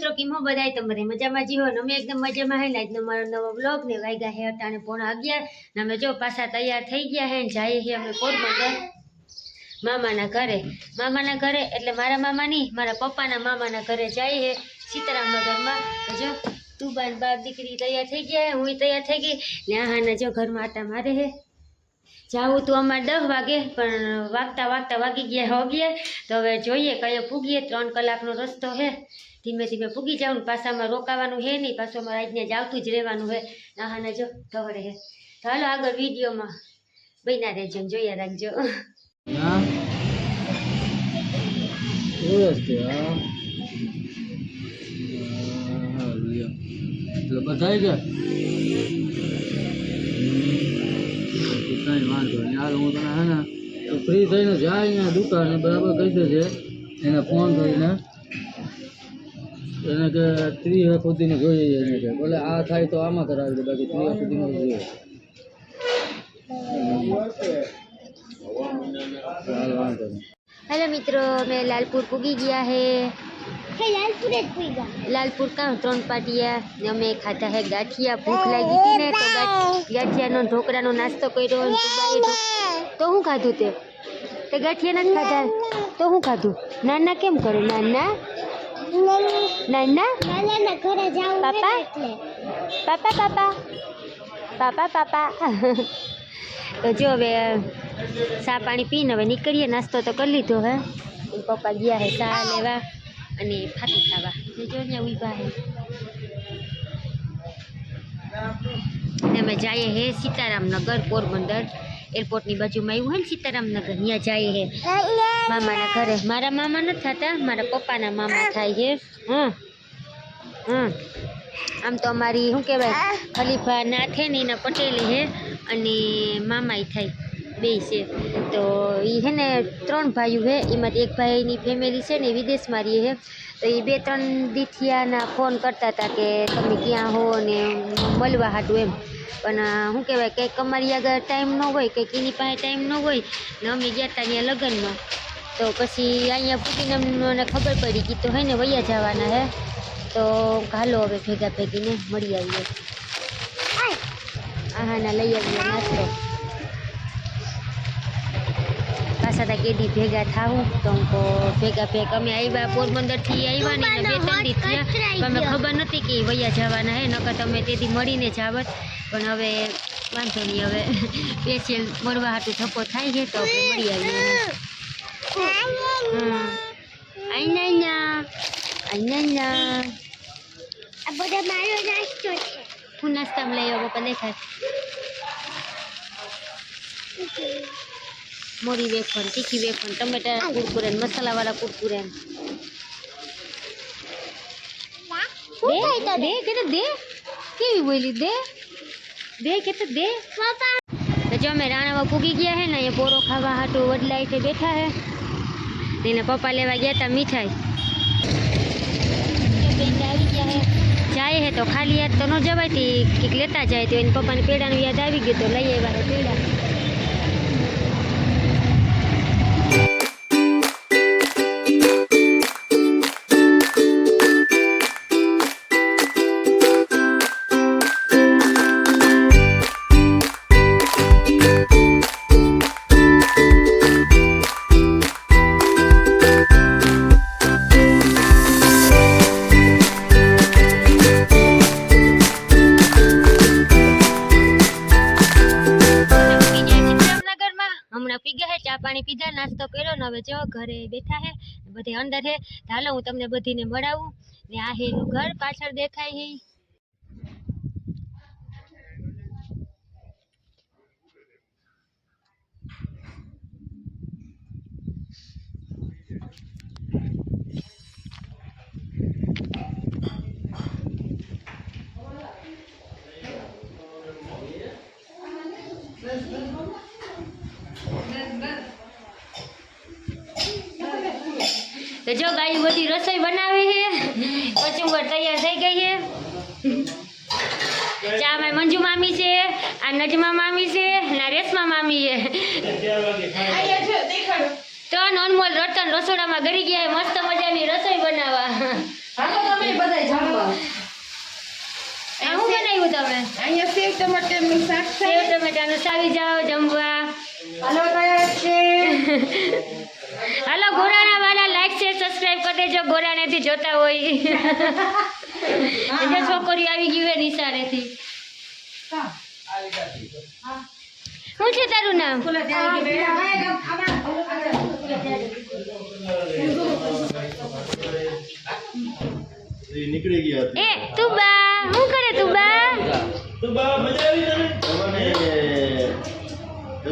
મિત્રો કેમ હો બધાય તમારે મજામાં જી હોય ને અમે એકદમ મજામાં હે ને આજનો મારો નવો બ્લોગ ને વાગ્યા હે 11:45 ને અમે જો પાછા તૈયાર થઈ ગયા હે ને જઈએ છીએ અમે પોરબંદર મામાના ઘરે એટલે મારા મામા નહીં મારા પપ્પાના મામાના ઘરે જઈએ હે સીતારામનગરમાં જો તું બાન બાપ દીકરી તૈયાર થઈ ગયા હે હું તૈયાર થઈ ગઈ ને આહાને જો ઘરમાં આટા મારે હે જાવું તો અમારે 10 વાગે પણ વાગતા વાગી ગયા 11 તો હવે જોઈએ કયો પૂગીએ 3 કલાકનો રસ્તો હે ધીમે ધીમે પૂગી જાવ ને પાછામાં રોકાવાનું હે નહીં પાછો અમારે આજને જ આવતું જ રહેવાનું હે આહાને જો ઢવરે હે તો હાલો આગળ વિડીયોમાં બન્યા રહેજો ને જોયા રાખજો બધાઈ ગયા કઈ વાંધો નહીં હાલ હું તને હે ને ફ્રી થઈને જાય અહીંયા દુકાને બરાબર કહી દેજે એને ફોન કરીને એને કે 30 સુધીને જોઈએ એને કે બોલે આ થાય તો આમાં કરાવી દે બાકી 30 સુધીનો જોઈએ હાલ વાંધો નહીં हेलो मित्रों मैं लालपुर पुगी गया है लालपुर का 3 पाटिया ने मैं खाता है गाठिया भूख लगी थी ने तो गाठिया नो ढोकरा नो नास्तो कर्यो तो हूँ खाधु ते गाठिया ना खाधा तो हूँ खाधु नाना केम करे नाना घरे जाऊं पापा पापा पापा पापा पापा तो जो હવે ચા પાણી પીને હવે નીકળીએ નાસ્તો તો કરી લીધો હે પપ્પા ગયા હે ચા લેવા અને ફાતું ખાવા જો અહીંયા ઊભા હે ને અમે જઈએ હે સીતારામનગર પોરબંદર એરપોર્ટની બાજુમાં આવ્યું હે ને સીતારામનગર ત્યાં જઈએ હે મામાના ઘરે મારા મામા નથી થતા મારા પપ્પાના મામા થાય છે આમ તો અમારી શું કહેવાય ખલીફા નાથે ને એના પટેલી હે અને મામાઈ થાય બે છે તો એ હે ને 3 ભાઈઓ હે એમાંથી એક ભાઈની ફેમિલી છે ને વિદેશમાં રહે છે તો એ 2-3 દીઠિયાના ફોન કરતા હતા કે તમે ક્યાં હો ને મળવા હાટું એમ પણ શું કહેવાય કંઈક અમારી આગળ ટાઈમ ન હોય કંઈક એની પાસે ટાઈમ ન હોય ને અમે ગયા હતા ત્યાં લગ્નમાં તો પછી અહીંયા પૂટીને અમને ખબર પડી કે તો હે ને વૈયા જવાના હે તો હાલો હવે ભેગા ભેગીને મળી આવીએ આહાના લઈ આવીએ નાસ્તો પાછા તા કેદી ભેગા થાવું તો ભેગા અમે આવ્યા પોરબંદરથી આવ્યા ને 2-3 દી થયા અમે ખબર નથી કે વૈયા જવાના હે નકર તમે તેથી મળીને જાવત પણ હવે વાંધો નહીં હવે સ્પેશિયલ મળવા હાટું થપ્પો થાય છે તો આપણે મળી આવીએ આ બધા મારો નાસ્તો છે હું નાસ્તામાં લઈ આવો પપ્પા દેખાય મોરી વેફર તીખી વેફર ટમેટા કુરકુરે મસાલાવાળા કુરકુરે દે કે દે કેવી બોલી દે કે દે જો અમે રાણાવા પૂગી ગયા હે ને અહીંયા પોરો ખાવા હાટું વડલાઈ છે બેઠા હે એને પપ્પા લેવા ગયા હતા મીઠાઈ આવી ગયા હે જાય હે તો ખાલી યાદ તો ન જવાય કંઈક લેતા જાય તો એને પપ્પાને પેડાનું યાદ આવી ગયું તો લઈ આવ્યા હે પેડા ચા પાણી પીધા નાસ્તો કર્યો ને હવે જો ઘરે બેઠા હે બધે અંદર હે હાલો હું તમને બધીને મળાવું ને આ હે એનું ઘર પાછળ દેખાય હે तो जो गाय बड़ी रसोई बनावे है कचुंबर तैयार થઈ ગઈ है ચા में मंजू मामी से आ नजमा मामी से ना रेशमा मामी है तो अनमोल रतन रसोड़ा में गरी गया है मस्त मजानी रसोई बनावा हालो તમે બધાય ટમેટાનું શાક સેવ ટમેટાનું સાવી જાઓ જમવા. હાલો તૈયાર છે. હાલો ગોરાણા વાળા લાઈક શેર સબસ્ક્રાઇબ કરી દેજો ગોરાણેથી જોતા હોય. એટલે છોકરીઓ આવી ગઈ હોય નિશાળેથી. શું છે તારું નામ? નીકળી ગયા એ તું બા શું કરે તું બા? તો બા મજા આવી તને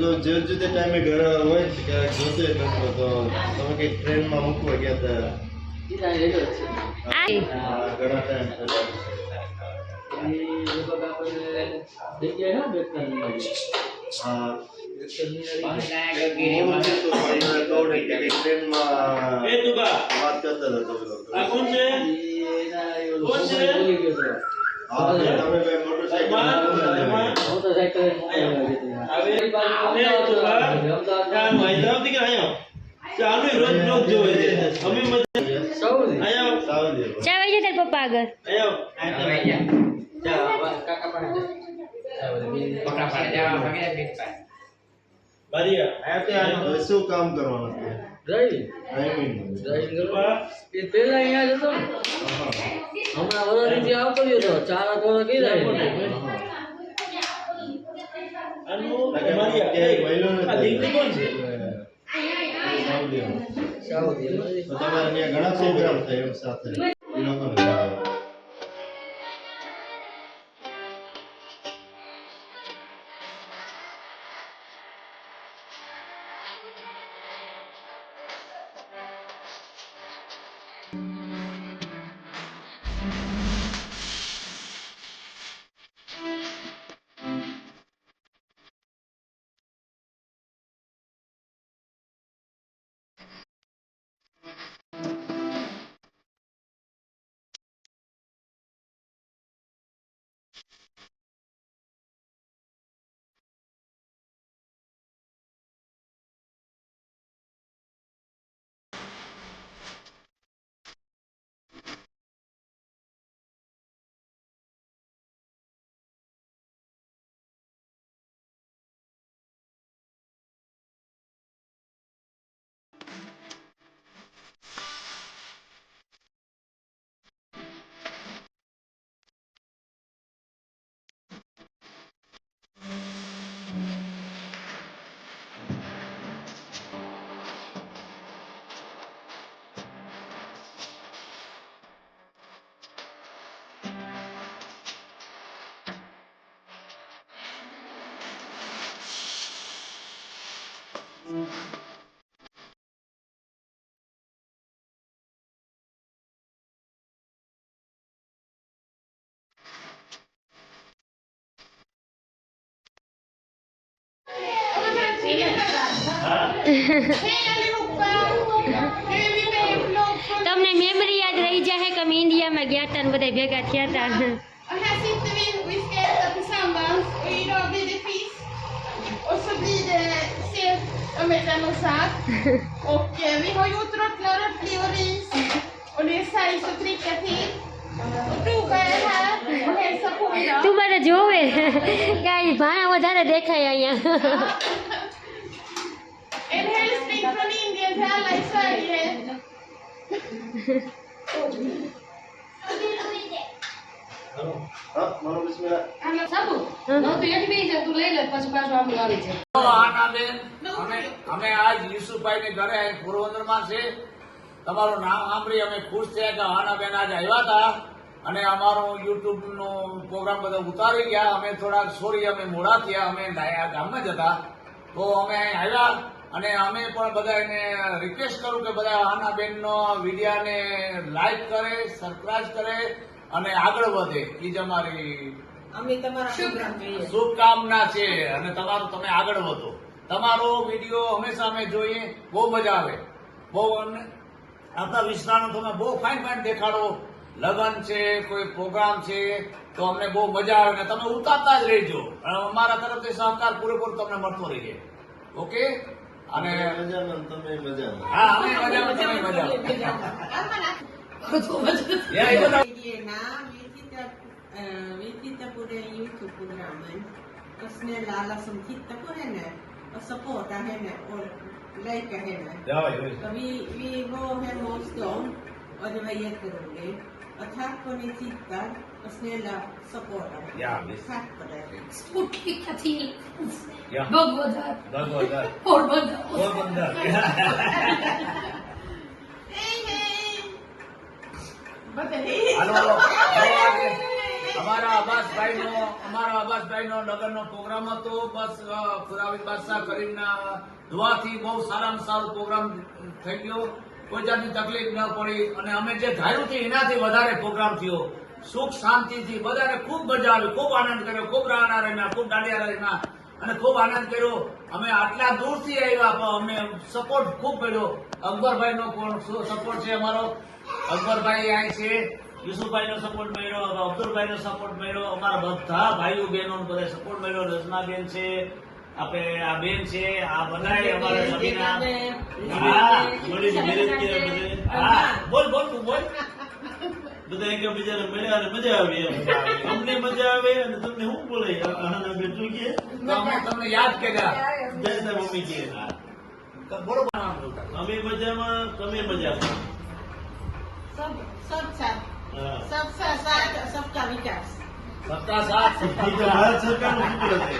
તો જે તે ટાઈમે ઘર હોય છે કે જોતે નતો તો તમે કઈ ટ્રેનમાં મૂકવા ગયા હતા ઘણા ટાઈમ વાત કરતા હતા તમે લોકો ચા વાઈ તાર પપ્પા આગળ. શું કામ કરવાનું પેલા અહીંયા જ હતો ને હમણાં વરસથી આવતો રહ્યો હતો 4 વર્ષ કર્યા તમારે ત્યાં ઘણા પ્રોગ્રામ થાય એમ સાથે એ લોકોને તમને મેમરી યાદ રહી જાય કે અમે ઇન્ડિયામાં ગયા હતા ને બધા ભેગા થયા હતા. Och här sitter vi ska äta tillsammans och idag blir det fisk och så blir det tomaternas શાક och vi har gjort rotli och ris och det är sajs och dricka till. Och prova är här och hälsa på idag. તું મને જોવે કાંઈ ભાણા વધારે દેખાય અહીંયા. En hälsning från Indien till alla i Sverige. હા મારો બિસ્મિલ્લાહ અમે આજ યુસુફભાઈ ને ઘરે પોરબંદરમાં છે. તમારું નામ સાંભળી અમે ખુશ થયા કે હાનાબેન આજ આવ્યા હતા અને અમારો યુટ્યુબ નો પ્રોગ્રામ બધો ઉતારી ગયા. અમે થોડાક સોરી અમે મોડા થયા, અમે ગામમાં જ હતા તો અમે અહીં આવ્યા અને અમે પણ બધા એને રિક્વેસ્ટ કરું કે બધા હાનાબેન નો વિડીયાને લાઈક કરે, સબસ્ક્રાઇબ કરે અને આગળ વધે. એ જ અમારી શુભકામના છે અને તમારું તમે આગળ વધો. તમારો વિડીયો હંમેશા અમે જોઈએ, બહુ મજા આવે. બહુ આપણા વિસ્તારનો તમે બહુ ફાઇન ફાઇન દેખાડો. લગ્ન છે, કોઈ પ્રોગ્રામ છે તો અમને બહુ મજા આવે ને તમે ઉતારતા જ રહેજો. અમારા તરફથી સહકાર પૂરેપૂરો તમને મળતો રહીએ. ઓકે અને મજામાં તમે મજામાં હા અમે મજામાં તમે મજામાં. Vi tittar på det Youtube-programmen och snälla alla som tittar på henne och supportar henne och likar henne. Ja, just. Så vi var hemma hos dem och det var jätteroligt. Och tack för att ni tittar och snälla supportar. Ja, visst. Tack för det. Stort lycka till! Ja. Bhagwadar! Bhagwadar. Porbandar! Porbandar. Hej hej! Vad är det? હાલો, અમારા આબાસભાઈનો લગ્નનો programme હતો. બસ ખુરાવી બાદશાહ કરીમના દુઆથી બહુ સારામાં સારો programme થઈ ગયો. કોઈ જાતની તકલીફ ન પડી અને અમે જે ધાર્યું હતું એનાથી વધારે પ્રોગ્રામ થયો. સુખ શાંતિથી બધાને ખૂબ મજા આવી, ખૂબ આનંદ કર્યો, ખૂબ રાણા રમ્યા, ખૂબ દાંડિયા રમ્યા અને ખૂબ આનંદ કર્યો. અમે આટલા દૂરથી આવ્યા પણ અમને સપોર્ટ ખૂબ કર્યો. અકબરભાઈનો સપોર્ટ છે અમારો. અકબરભાઈ અહીં છે, યુસુફભાઈનો સપોર્ટ મળ્યો, અબ્દુલભાઈનો સપોર્ટ મળ્યો, અમારા બધા ભાઈઓ બહેનો બધા સપોર્ટ મળ્યો. રચનાબેન છે, આપણે આ બેન છે, આ બધા અમારા સભીના. હા, હા, બોલ તું બોલ. બધા એકબીજાને મળ્યા અને મજા આવી એમ. અમને મજા આવે અને તમને શું બોલે આના બેઠું કે તો અમે તમને યાદ કર્યા. જય તારા મમ્મી કે તો બરોબર. અમે મજામાં, તમે મજામાં. सब साथ હા. सबका साथ सबका विकास. સત્તા સાથ એ તો ભારત સરકારનું સૂત્ર છે.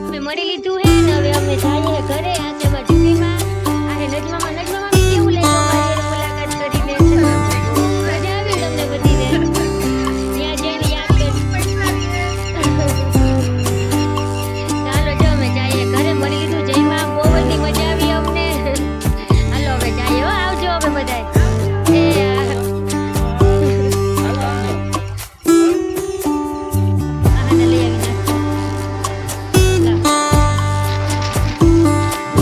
અમે મળી લીધું હે ને હવે અમે જઈએ ઘરે. આંતેમાં ટીવીમાં આ નજમામાં બી કેવું લાગ્યું અમારી જોડે મુલાકાત કરીને? મજા આવી તમને બધીને? ત્યાં જઈને યાદ ચાલો જો અમે જઈએ ઘરે. મળી લીધું જયમાં બહુ બધી મજા આવી અમને. હાલો હવે જઈએ હો. આવજો હવે બધાય. આને લઈ આવી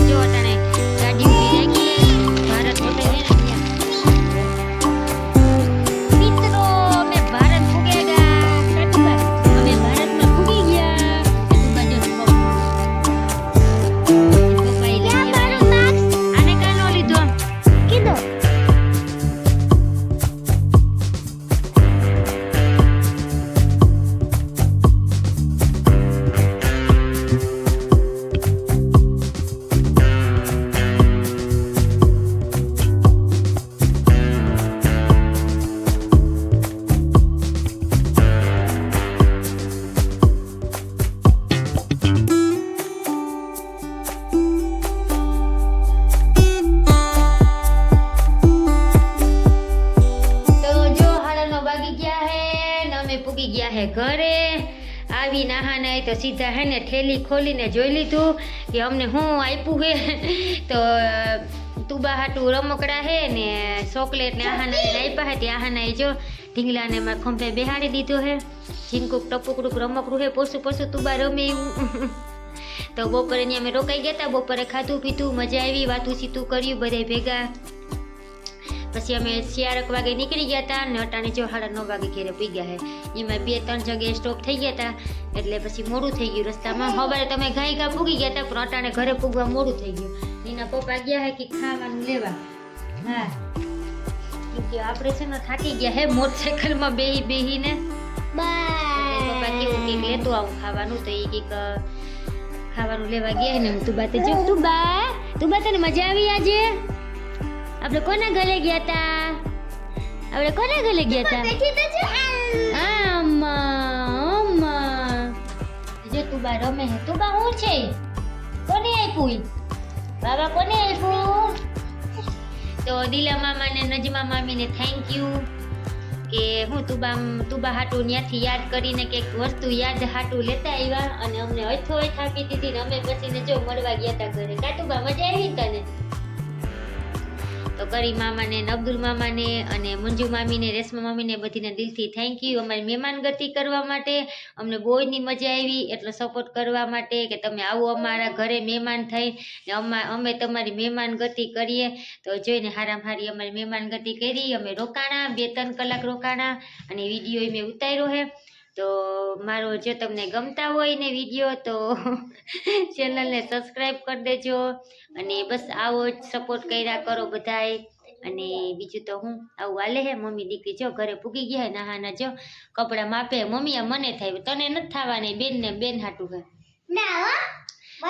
જો તને ગાડી ઉભી રાખી ભારત હોટલ હે ને મિત્રો અમે ભારત પૂગે ગયા. અમે ભારતમાં પૂગી ગયા. આને કાનો લીધો આમ કીધો. તો જો 9:30 વાગી ગયા હે ને અમે પૂગી ગયા હે ઘરે. આવી નાહાને તો સીધા હે ને થેલી ખોલીને જોઈ લીધું કે અમને શું આપ્યું હે. તો તુબા હાટું રમકડા હે ને ચોકલેટ ને આહાના આપ્યા હે. તે આહાના જો ઢીંગલાને માં ખંભે બેહાડી દીધો હે. ઝીંકુક ટપુકડુક રમકડું હે. પોસું તુબા રમે એવું. તો બપોરે ત્યાં અમે રોકાઈ ગયા હતા. બપોરે ખાધું પીધું, મજા આવી, વાતું સીતું કર્યું બધાય ભેગા. પછી અમે 4 વાગે નીકળી ગયા હતા ને અટાણે જો 9:30 વાગે ઘરે પૂગ્યા હે. એમાં 2-3 જગ્યાએ સ્ટોપ થઈ ગયા હતા એટલે પછી મોડું થઈ ગયું રસ્તામાં. સવારે તમે ઘાઈ પૂગી ગયા હતા પણ અટાણે ઘરે પૂગવા મોડું થઈ ગયું. એના પપ્પા ગયા હે કે ખાવાનું લેવા. હા, કેમ કે આપણે છે ને થાકી ગયા હે મોટરસાઇકલમાં બેહીને. પપ્પા કેવું કંઈક લેતો આવું ખાવાનું. તો એ કંઈક ખાવાનું લેવા ગયા ને તું બા તને મજા આવી આજે? આપણે કોના ઘરે ગયા હતા? જો તુબા રમે હે. તુબા શું છે? કોને આપ્યું? બાબા કોને આપ્યું? તો દિલા મામા ને નજમા મામીને થેન્ક યુ કે હું તુબા હાટું ત્યાંથી યાદ કરીને કંઈક વસ્તુ યાદ હાટું લેતા આવ્યા અને અમને હથો આપી દીધી ને અમે પછી ને જો મળવા ગયા હતા ઘરે. કા તુબા મજા આવી તને? તો કરી મામાને ને અબ્દુલ મામાને અને મંજુ મામીને રેશમા મામીને બધીને દિલથી થેન્ક યુ અમારી મહેમાનગતિ કરવા માટે. અમને બહુની મજા આવી એટલો સપોર્ટ કરવા માટે કે તમે આવો અમારા ઘરે મહેમાન થઈ ને અમે તમારી મહેમાનગતિ કરીએ. તો જોઈને હારામાં હારી અમારી મહેમાનગતિ કરી. અમે રોકાણા 2-3 કલાક રોકાણા અને વિડીયો મેં ઉતાર્યો છે. તો મારો જો તમને ગમતા હોય ને વિડીયો તો ચેનલને સબસ્ક્રાઈબ કરી દેજો અને બસ આવો જ સપોર્ટ કર્યા કરો બધાય. અને બીજું તો હું આવું હાલે હે. મમ્મી દીકરી જો ઘરે પૂગી ગયા હે નાહાના જો કપડાં માપે. મમ્મી આ મને થાય તને નથી થવાની બેન હાટું હે.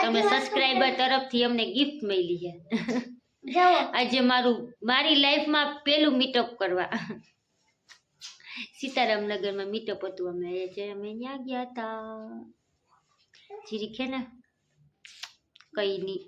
તમે સબસ્ક્રાઈબર તરફથી અમને ગિફ્ટ મળી છે. આજે મારી લાઈફમાં પેલું મીટઅપ કરવા સીતારામનગરમાં મીટઅપ હતું. અમે ત્યાં ગયા હતા જીરીક હે ને કઈ નહીં